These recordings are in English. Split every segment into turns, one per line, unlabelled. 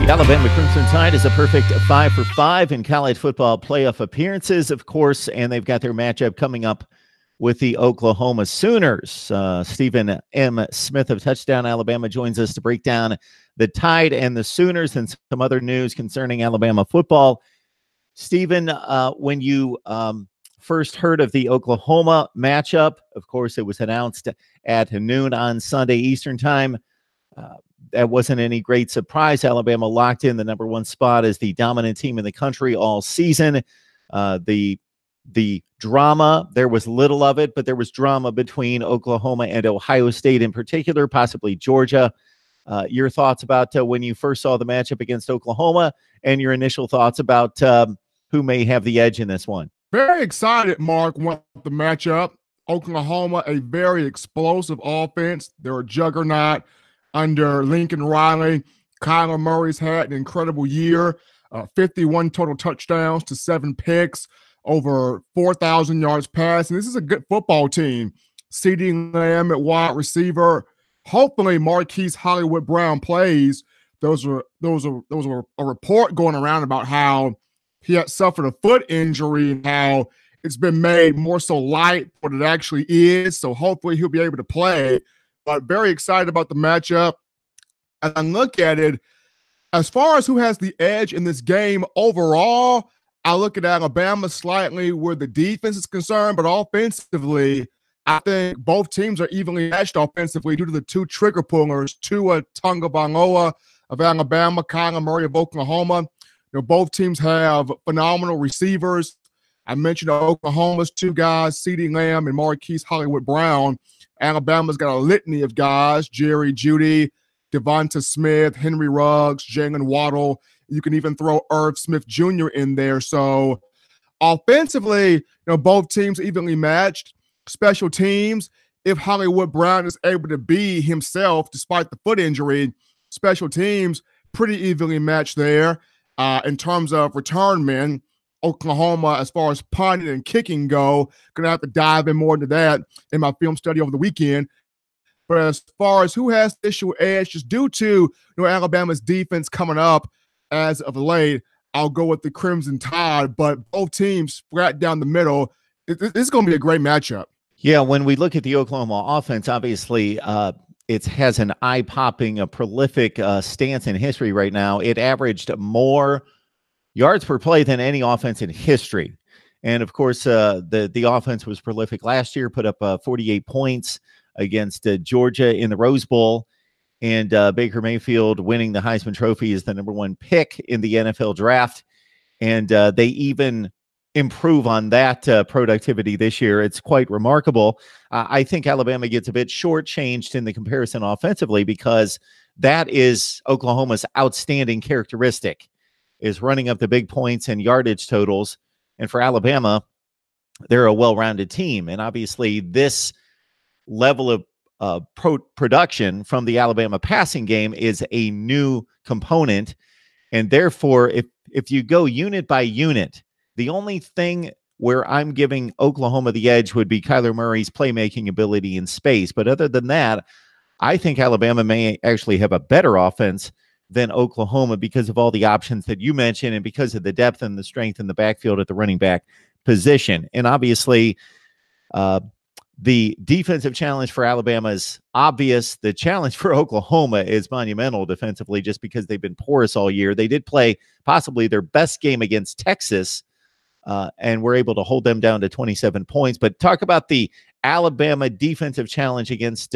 The Alabama Crimson Tide is a perfect 5 for 5 in college football playoff appearances, of course, and they've got their matchup coming up with the Oklahoma Sooners. Stephen M. Smith of Touchdown Alabama joins us to break down the Tide and the Sooners and some other news concerning Alabama football. Stephen, when you first heard of the Oklahoma matchup, of course, it was announced at noon on Sunday Eastern time. That wasn't any great surprise. Alabama locked in the number one spot as the dominant team in the country all season. The drama, there was little of it, but there was drama between Oklahoma and Ohio State in particular, possibly Georgia. Your thoughts about when you first saw the matchup against Oklahoma and your initial thoughts about who may have the edge in this one?
Very excited, Mark, with the matchup. Oklahoma, a very explosive offense. They're a juggernaut under Lincoln Riley. KYLER Murray's had an incredible year, 51 total touchdowns to 7 picks, over 4,000 yards passing. This is a good football team. CeeDee Lamb at wide receiver. Hopefully Marquise Hollywood Brown plays. There was a report going around about how he had suffered a foot injury and how it's been made more so light what it actually is. So hopefully he'll be able to play. But very excited about the matchup. As I look at it, as far as who has the edge in this game overall, I look at Alabama slightly where the defense is concerned, but offensively, I think both teams are evenly matched offensively due to the two trigger pullers, Tua Tagovailoa of Alabama, KYLER Murray of Oklahoma. You know, both teams have phenomenal receivers. I mentioned Oklahoma's two guys, CeeDee Lamb and Marquise Hollywood Brown. Alabama's got a litany of guys, Jerry Jeudy, Devonta Smith, Henry Ruggs, Jalen Waddle. You can even throw Irv Smith Jr. in there. So offensively, both teams evenly matched. Special teams, if Hollywood Brown is able to be himself despite the foot injury, special teams pretty evenly matched there. In terms of return men, Oklahoma, as far as punting and kicking go, going to have to dive in more into that in my film study over the weekend. But as far as who has the issue edge, just due to Alabama's defense coming up as of late, I'll go with the Crimson Tide. But both teams flat down the middle. It's going to be a great matchup.
Yeah, when we look at the Oklahoma offense, obviously it has an eye-popping, a prolific stance in history right now. It averaged more yards per play than any offense in history. And, of course, the offense was prolific last year, put up 48 points against Georgia in the Rose Bowl. And Baker Mayfield winning the Heisman Trophy is the number one pick in the NFL draft. And they even improve on that productivity this year. It's quite remarkable. I think Alabama gets a bit shortchanged in the comparison offensively because that is Oklahoma's outstanding characteristic, is running up the big points and yardage totals. And for Alabama, they're a well-rounded team. And obviously this level of production from the Alabama passing game is a new component. And therefore, if you go unit by unit, the only thing where I'm giving Oklahoma the edge would be KYLER Murray's playmaking ability in space. But other than that, I think Alabama may actually have a better offense than Oklahoma because of all the options that you mentioned and because of the depth and the strength in the backfield at the running back position. And obviously, the defensive challenge for Alabama is obvious. The challenge for Oklahoma is monumental defensively just because they've been porous all year. They did play possibly their best game against Texas and were able to hold them down to 27 points. But talk about the Alabama defensive challenge against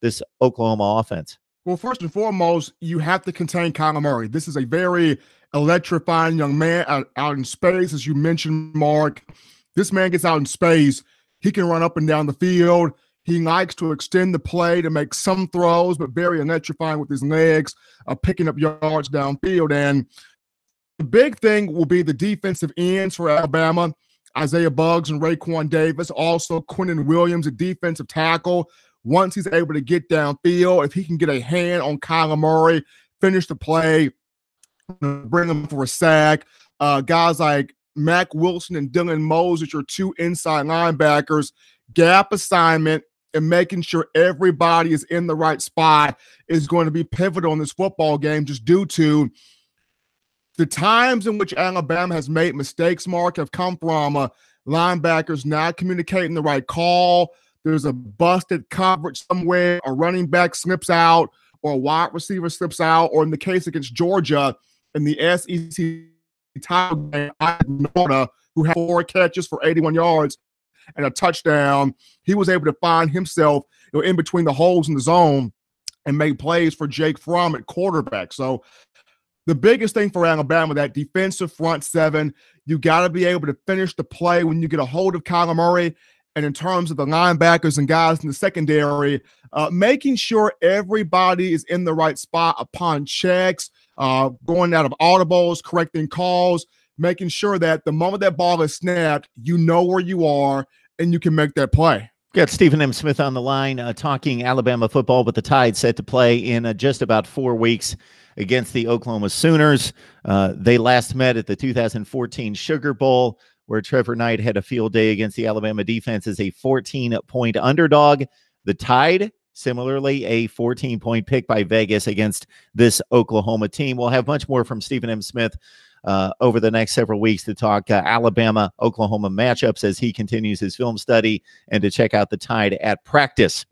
this Oklahoma offense.
Well, first and foremost, you have to contain KYLER Murray. This is a very electrifying young man out in space, as you mentioned, Mark. This man gets out in space. He can run up and down the field. He likes to extend the play to make some throws, but very electrifying with his legs, picking up yards downfield. And the big thing will be the defensive ends for Alabama. Isaiah Buggs and Raekwon Davis, also Quentin Williams, a defensive tackle. Once he's able to get downfield, if he can get a hand on KYLER Murray, finish the play, bring him for a sack. Guys like Mack Wilson and Dylan Moses, your two inside linebackers, gap assignment and making sure everybody is in the right spot is going to be pivotal in this football game just due to The times in which Alabama has made mistakes, Mark, have come from linebackers not communicating the right call. There's a busted coverage somewhere, a running back slips out, or a wide receiver slips out, or in the case against Georgia in the SEC title game, who had 4 catches for 81 yards and a touchdown, he was able to find himself in between the holes in the zone and make plays for Jake Fromm at quarterback. So the biggest thing for Alabama, that defensive front seven, you got to be able to finish the play when you get a hold of Kyler Murray. And in terms of the linebackers and guys in the secondary, making sure everybody is in the right spot upon checks, going out of audibles, correcting calls, making sure that the moment that ball is snapped, you know where you are and you can make that play.
Got Stephen M. Smith on the line talking Alabama football, with the Tide set to play in just about 4 weeks against the Oklahoma Sooners. They last met at the 2014 Sugar Bowl, where Trevor Knight had a field day against the Alabama defense as a 14-point underdog. The Tide, similarly, a 14-point pick by Vegas against this Oklahoma team. We'll have much more from Stephen M. Smith over the next several weeks to talk Alabama-Oklahoma matchups as he continues his film study and to check out the Tide at practice.